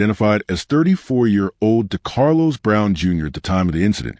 identified as 34-year-old DeCarlos Brown Jr. at the time of the incident.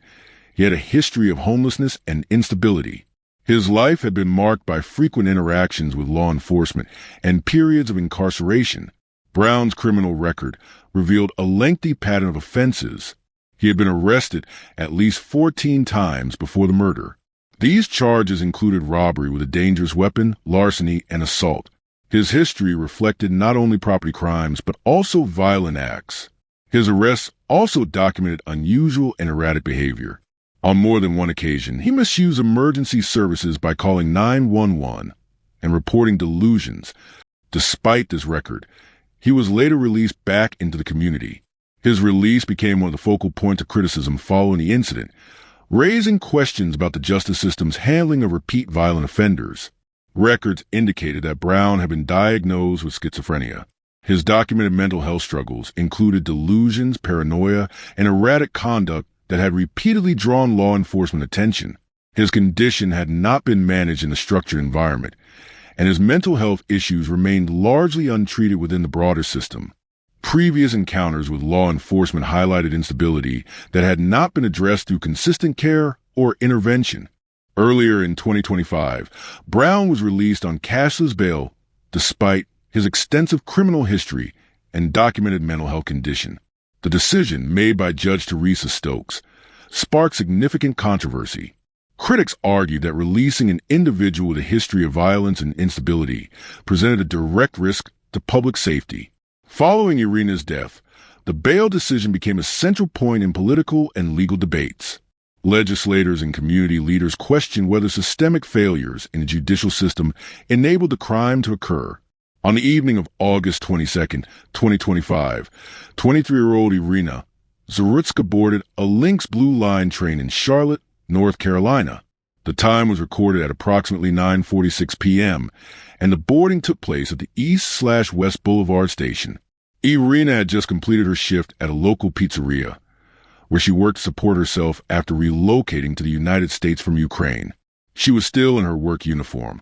He had a history of homelessness and instability. His life had been marked by frequent interactions with law enforcement and periods of incarceration. Brown's criminal record revealed a lengthy pattern of offenses. He had been arrested at least 14 times before the murder. These charges included robbery with a dangerous weapon, larceny, and assault. His history reflected not only property crimes, but also violent acts. His arrests also documented unusual and erratic behavior. On more than one occasion, he misused emergency services by calling 911 and reporting delusions. Despite this record, he was later released back into the community. His release became one of the focal points of criticism following the incident, raising questions about the justice system's handling of repeat violent offenders. Records indicated that Brown had been diagnosed with schizophrenia. His documented mental health struggles included delusions, paranoia, and erratic conduct that had repeatedly drawn law enforcement attention. His condition had not been managed in a structured environment, and his mental health issues remained largely untreated within the broader system. Previous encounters with law enforcement highlighted instability that had not been addressed through consistent care or intervention. Earlier in 2025, Brown was released on cashless bail despite his extensive criminal history and documented mental health condition. The decision, made by Judge Teresa Stokes, sparked significant controversy. Critics argued that releasing an individual with a history of violence and instability presented a direct risk to public safety. Following Irina's death, the bail decision became a central point in political and legal debates. Legislators and community leaders questioned whether systemic failures in the judicial system enabled the crime to occur. On the evening of August 22, 2025, 23-year-old Irina Zarutska boarded a Lynx Blue Line train in Charlotte, North Carolina. The time was recorded at approximately 9:46 p.m., and the boarding took place at the East/West Boulevard station. Irina had just completed her shift at a local pizzeria, where she worked to support herself after relocating to the United States from Ukraine. She was still in her work uniform,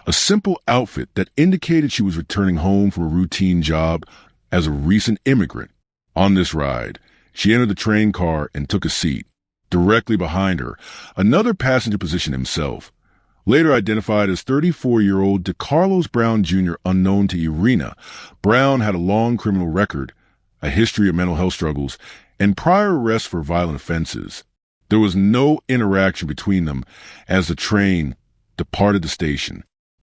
a simple outfit that indicated she was returning home from a routine job as a recent immigrant. On this ride, she entered the train car and took a seat. Directly behind her, another passenger positioned himself. Later identified as 34-year-old DeCarlos Brown Jr., unknown to Irina, Brown had a long criminal record, a history of mental health struggles, and prior arrests for violent offenses. There was no interaction between them as the train departed the station.